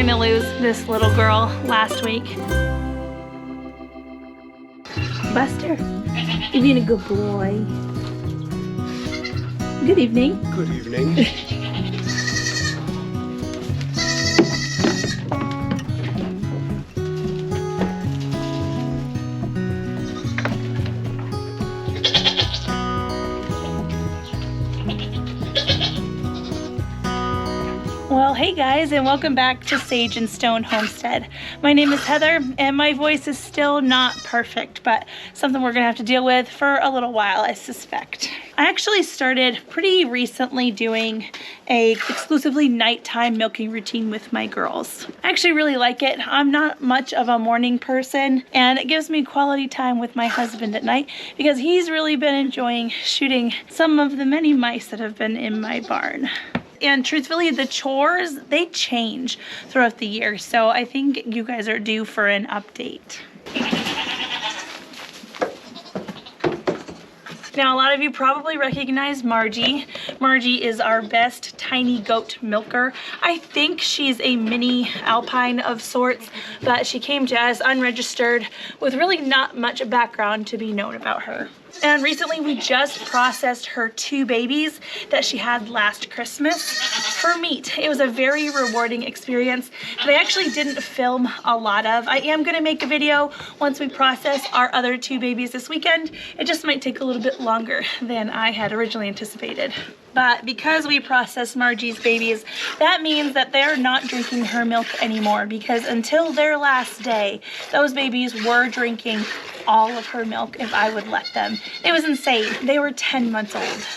gonna lose this little girl last week. Buster, you're being a good boy. Good evening. Good evening. Well, hey guys, and welcome back to Sage and Stone Homestead. My name is Heather, and my voice is still not perfect, but something we're gonna have to deal with for a little while, I suspect. I actually started pretty recently doing a exclusively nighttime milking routine with my girls. I actually really like it. I'm not much of a morning person, and it gives me quality time with my husband at night because he's really been enjoying shooting some of the many mice that have been in my barn. And truthfully, the chores, they change throughout the year. So I think you guys are due for an update. Now, a lot of you probably recognize Margie. Margie is our best tiny goat milker. I think she's a mini alpine of sorts, but she came to us unregistered with really not much background to be known about her. And recently we just processed her 2 babies that she had last Christmas for meat. It was a very rewarding experience that I actually didn't film a lot of. I am gonna make a video once we process our other 2 babies this weekend. It just might take a little bit longer than I had originally anticipated. But because we processed Margie's babies, that means that they're not drinking her milk anymore, because until their last day, those babies were drinking all of her milk if I would let them. It was insane. They were 10 months old.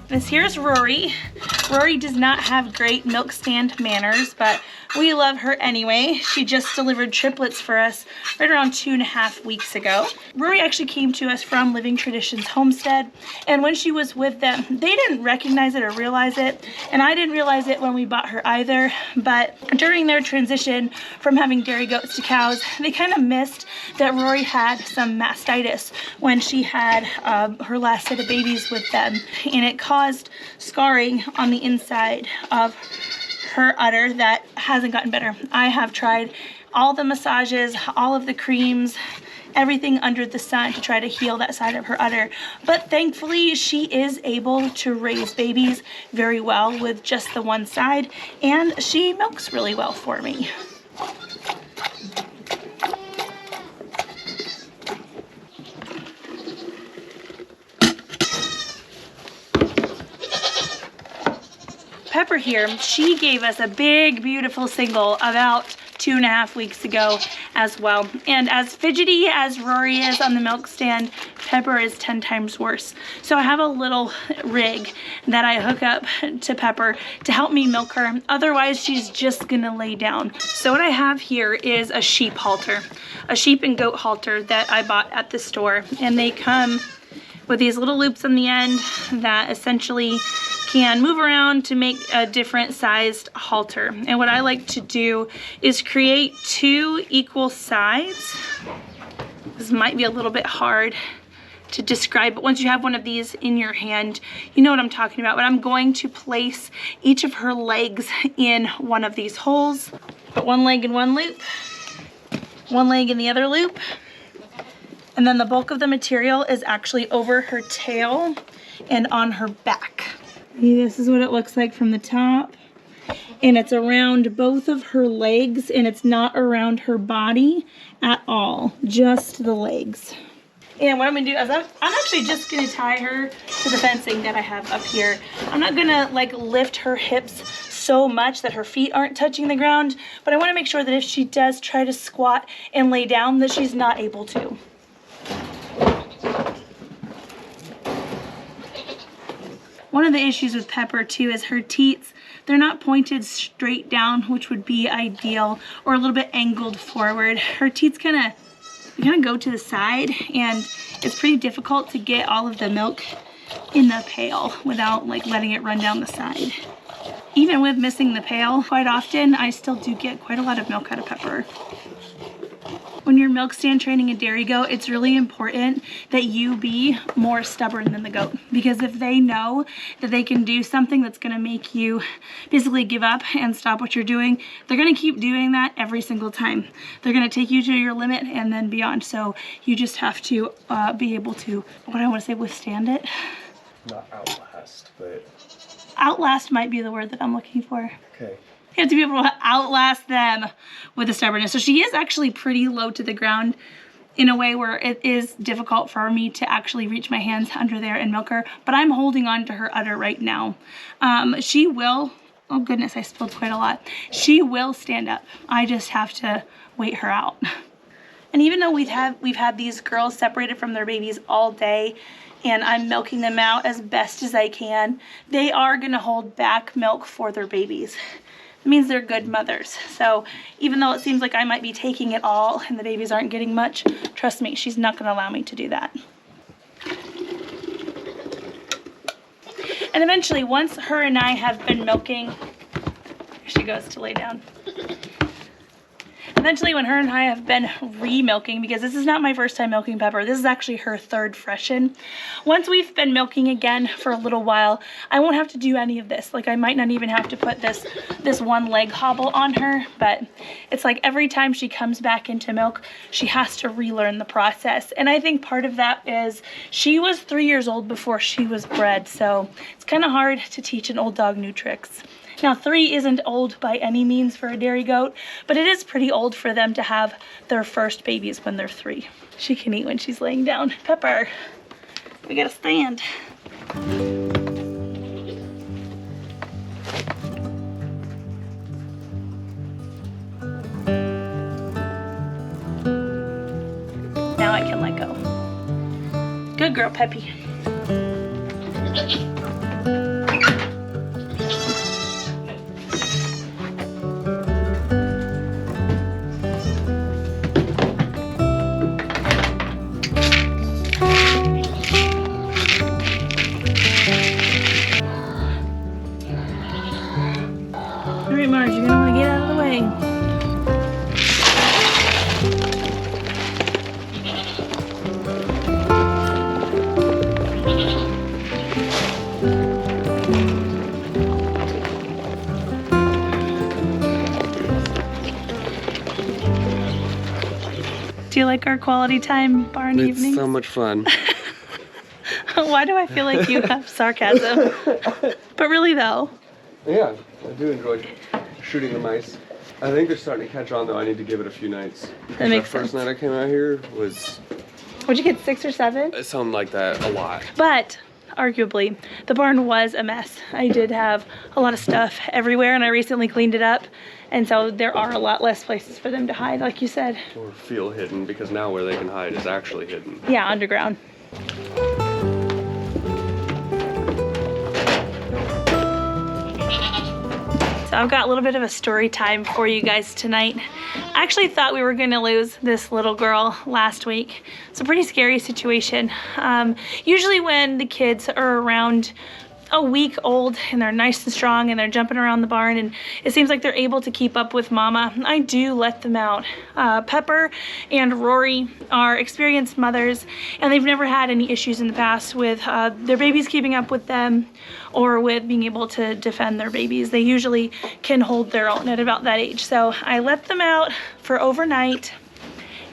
This here's Rory. Rory does not have great milk stand manners, but we love her anyway. She just delivered triplets for us right around 2.5 weeks ago. Rory actually came to us from Living Traditions Homestead, and when she was with them, they didn't recognize it or realize it, and I didn't realize it when we bought her either, but during their transition from having dairy goats to cows, they kind of missed that Rory had some mastitis when she had her last set of babies with them, and it caused scarring on the inside of her udder that hasn't gotten better. I have tried all the massages, all of the creams, everything under the sun to try to heal that side of her udder. But thankfully, she is able to raise babies very well with just the one side, and she milks really well for me. Pepper here, she gave us a big, beautiful single about 2.5 weeks ago as well. And as fidgety as Rory is on the milk stand, Pepper is 10 times worse. So I have a little rig that I hook up to Pepper to help me milk her. Otherwise, she's just gonna lay down. So what I have here is a sheep halter, a sheep and goat halter that I bought at the store. And they come with these little loops on the end that essentially can move around to make a different sized halter. And what I like to do is create 2 equal sides. This might be a little bit hard to describe, but once you have one of these in your hand, you know what I'm talking about. But I'm going to place each of her legs in one of these holes. Put one leg in one loop, one leg in the other loop, and then the bulk of the material is actually over her tail and on her back. This is what it looks like from the top, and it's around both of her legs, and it's not around her body at all, just the legs. And what I'm gonna do is I'm actually just gonna tie her to the fencing that I have up here. I'm not gonna like lift her hips so much that her feet aren't touching the ground, but I wanna make sure that if she does try to squat and lay down, that she's not able to. One of the issues with Pepper too is her teats they're not pointed straight down, which would be ideal, or a little bit angled forward. Her teats kind of go to the side, and it's pretty difficult to get all of the milk in the pail without like letting it run down the side. Even with missing the pail quite often, I still do get quite a lot of milk out of Pepper. When you're milk stand training a dairy goat, it's really important that you be more stubborn than the goat, because if they know that they can do something that's going to make you basically give up and stop what you're doing, they're going to keep doing that every single time. They're going to take you to your limit and then beyond. So you just have to be able to, what do I want to say, withstand it? Not outlast, but... Outlast might be the word that I'm looking for. Okay. You have to be able to outlast them with the stubbornness. So she is actually pretty low to the ground in a way where it is difficult for me to actually reach my hands under there and milk her, but I'm holding on to her udder right now. She will, oh goodness, I spilled quite a lot. She will stand up. I just have to wait her out. And even though we've had these girls separated from their babies all day, and I'm milking them out as best as I can, they are gonna hold back milk for their babies. It means they're good mothers. So even though it seems like I might be taking it all and the babies aren't getting much, trust me, she's not gonna allow me to do that. And eventually, once her and I have been milking, here she goes to lay down. Eventually, when her and I have been re-milking, because this is not my first time milking Pepper, this is actually her third freshen. Once we've been milking again for a little while, I won't have to do any of this. Like, I might not even have to put this one leg hobble on her, but it's like every time she comes back into milk, she has to relearn the process. And I think part of that is she was 3 years old before she was bred, so it's kind of hard to teach an old dog new tricks. Now, 3 isn't old by any means for a dairy goat, but it is pretty old for them to have their first babies when they're 3. She can eat when she's laying down. Pepper, we gotta stand. Now I can let go. Good girl, Peppy. Margie, you're gonna want to get out of the way. Do you like our quality time barn evenings? It's so much fun. Why do I feel like you have sarcasm? But really though. Yeah, I do enjoy shooting the mice. I think they're starting to catch on though. I need to give it a few nights. That makes sense. First night I came out here was... What'd you get, 6 or 7? Something like that, a lot. But arguably, the barn was a mess. I did have a lot of stuff everywhere, and I recently cleaned it up. And so there are a lot less places for them to hide, like you said. Or feel hidden, because now where they can hide is actually hidden. Yeah, underground. So I've got a little bit of a story time for you guys tonight. I actually thought we were gonna lose this little girl last week. It's a pretty scary situation. Usually when the kids are around a week old and they're nice and strong and they're jumping around the barn and it seems like they're able to keep up with mama, I do let them out. Pepper and Rory are experienced mothers and they've never had any issues in the past with their babies keeping up with them or with being able to defend their babies. They usually can hold their own at about that age. So I let them out for overnight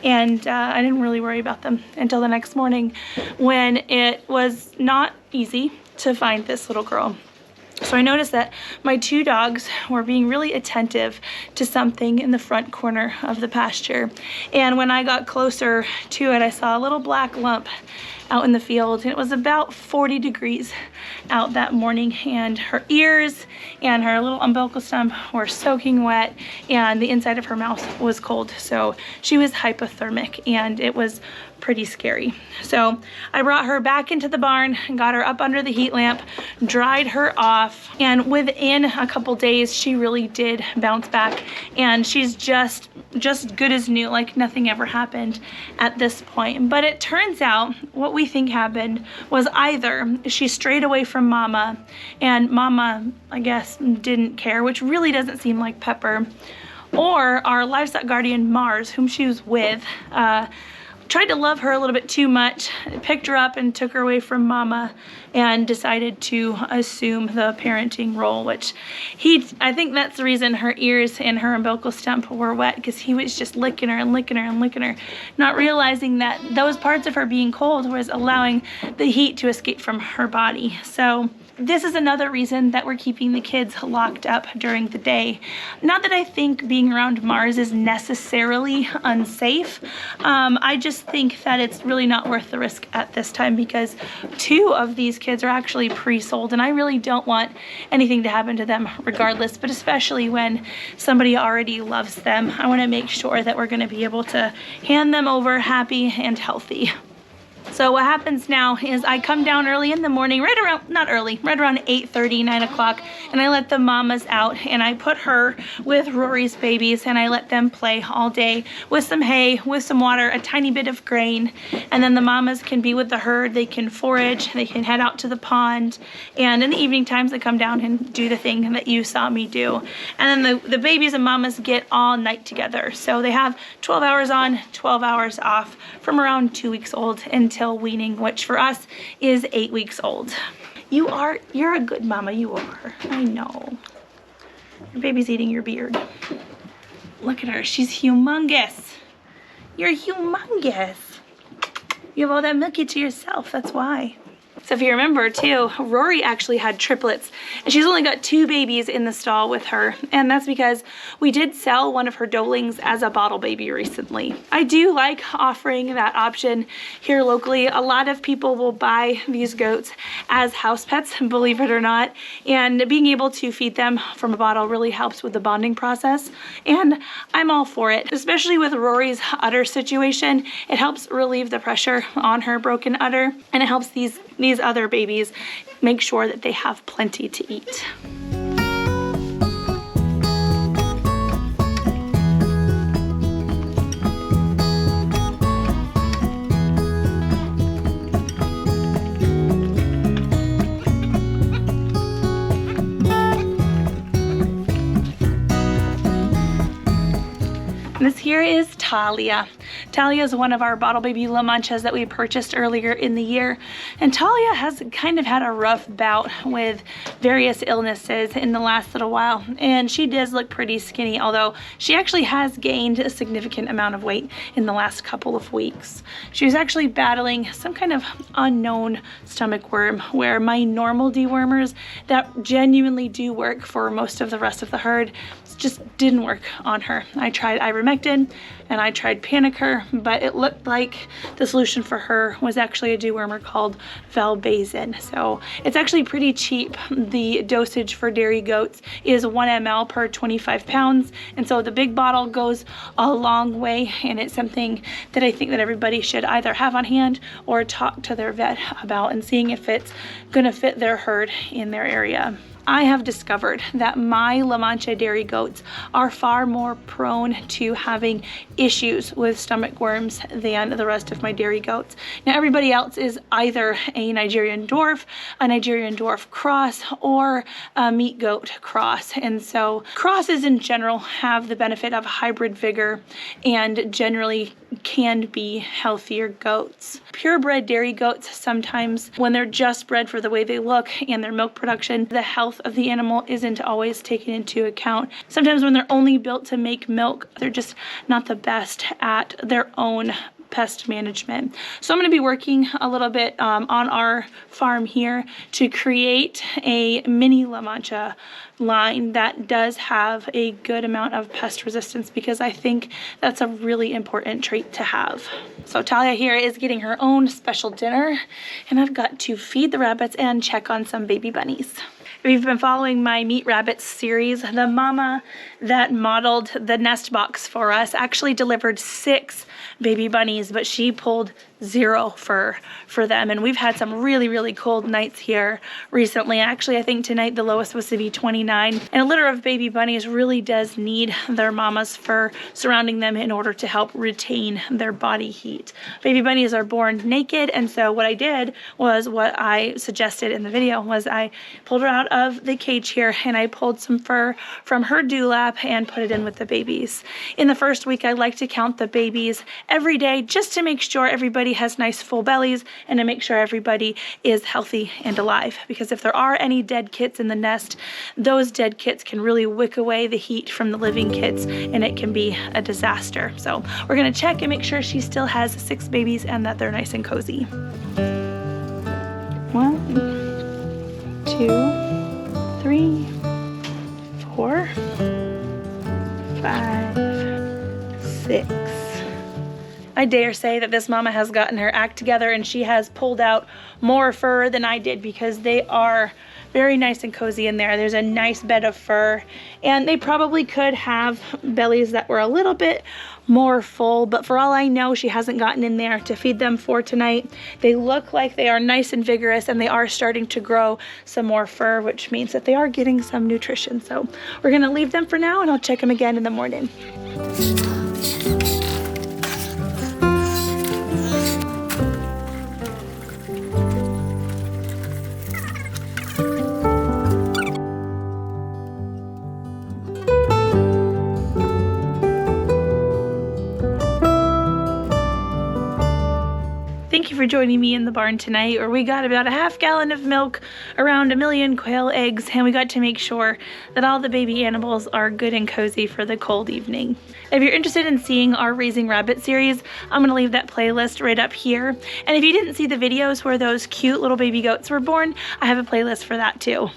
and I didn't really worry about them until the next morning when it was not easy to find this little girl. So I noticed that my 2 dogs were being really attentive to something in the front corner of the pasture. And when I got closer to it, I saw a little black lump out in the field, and it was about 40 degrees out that morning, and her ears and her little umbilical stump were soaking wet, and the inside of her mouth was cold. So she was hypothermic, and it was pretty scary. So I brought her back into the barn and got her up under the heat lamp, dried her off, and within a couple days she really did bounce back, and she's just good as new, like nothing ever happened at this point. But it turns out what we think happened was either she strayed away from Mama, and Mama, I guess, didn't care, which really doesn't seem like Pepper, or our livestock guardian Mars, whom she was with, tried to love her a little bit too much, picked her up and took her away from Mama, and decided to assume the parenting role, which I think that's the reason her ears and her umbilical stump were wet, because he was just licking her and licking her and licking her, not realizing that those parts of her being cold was allowing the heat to escape from her body. So this is another reason that we're keeping the kids locked up during the day. Not that I think being around Mars is necessarily unsafe. I just think that it's really not worth the risk at this time, because 2 of these kids are actually pre-sold, and I really don't want anything to happen to them regardless, but especially when somebody already loves them. I want to make sure that we're going to be able to hand them over happy and healthy. So what happens now is I come down early in the morning, right around 8:30, 9 o'clock, and I let the mamas out, and I put her with Rory's babies, and I let them play all day with some hay, with some water, a tiny bit of grain, and then the mamas can be with the herd, they can forage, they can head out to the pond, and in the evening times they come down and do the thing that you saw me do. And then the babies and mamas get all night together. So they have 12 hours on, 12 hours off from around 2 weeks old until weaning, which for us is 8 weeks old. You're a good mama, you are. I know. Your baby's eating your beard. Look at her, she's humongous. You're humongous. You have all that milky to yourself, that's why. So if you remember too, Rory actually had triplets, and she's only got 2 babies in the stall with her, and that's because we did sell one of her doelings as a bottle baby recently. I do like offering that option here locally. A lot of people will buy these goats as house pets, believe it or not, and being able to feed them from a bottle really helps with the bonding process, and I'm all for it. Especially with Rory's udder situation, it helps relieve the pressure on her broken udder, and it helps these other babies make sure that they have plenty to eat. This here is Talia. Talia is one of our bottle baby La Manchas that we purchased earlier in the year, and Talia has kind of had a rough bout with various illnesses in the last little while, and she does look pretty skinny, although she actually has gained a significant amount of weight in the last couple of weeks. She was actually battling some kind of unknown stomach worm, where my normal dewormers that genuinely do work for most of the rest of the herd just didn't work on her. I tried ivermectin and I tried Panicur, but it looked like the solution for her was actually a dewormer called Valbazin. So it's actually pretty cheap. The dosage for dairy goats is 1 ml per 25 pounds, and so the big bottle goes a long way, and it's something that I think that everybody should either have on hand or talk to their vet about, and seeing if it's gonna fit their herd in their area. I have discovered that my La Mancha dairy goats are far more prone to having issues with stomach worms than the rest of my dairy goats. Now, everybody else is either a Nigerian dwarf, a Nigerian dwarf cross, or a meat goat cross. And so crosses in general have the benefit of hybrid vigor and generally can be healthier goats. Purebred dairy goats, sometimes when they're just bred for the way they look and their milk production, the health of the animal isn't always taken into account. Sometimes when they're only built to make milk, they're just not the best at their own pest management. So I'm going to be working a little bit on our farm here to create a mini La Mancha line that does have a good amount of pest resistance, because I think that's a really important trait to have. So Talia here is getting her own special dinner, and I've got to feed the rabbits and check on some baby bunnies. If you've been following my Meet Rabbits series, the mama that modeled the nest box for us actually delivered 6 baby bunnies, but she pulled 0 fur for them. And we've had some really, really cold nights here recently. Actually, I think tonight the lowest was to be 29. And a litter of baby bunnies really does need their mama's fur surrounding them in order to help retain their body heat. Baby bunnies are born naked, and so what I did was what I suggested in the video was I pulled her out of the cage here and I pulled some fur from her dewlap and put it in with the babies. In the first week, I like to count the babies every day just to make sure everybody has nice full bellies and to make sure everybody is healthy and alive, because if there are any dead kits in the nest, those dead kits can really wick away the heat from the living kits and it can be a disaster. So we're going to check and make sure she still has 6 babies and that they're nice and cozy. 1, 2, 3, 4, 5, 6. I dare say that this mama has gotten her act together and she has pulled out more fur than I did, because they are very nice and cozy in there. There's a nice bed of fur, and they probably could have bellies that were a little bit more full, but for all I know, she hasn't gotten in there to feed them for tonight. They look like they are nice and vigorous, and they are starting to grow some more fur, which means that they are getting some nutrition. So we're gonna leave them for now, and I'll check them again in the morning. Thank you for joining me in the barn tonight, where we got about a half gallon of milk, around 1 million quail eggs, and we got to make sure that all the baby animals are good and cozy for the cold evening. If you're interested in seeing our Raising Rabbit series, I'm gonna leave that playlist right up here. And if you didn't see the videos where those cute little baby goats were born, I have a playlist for that too.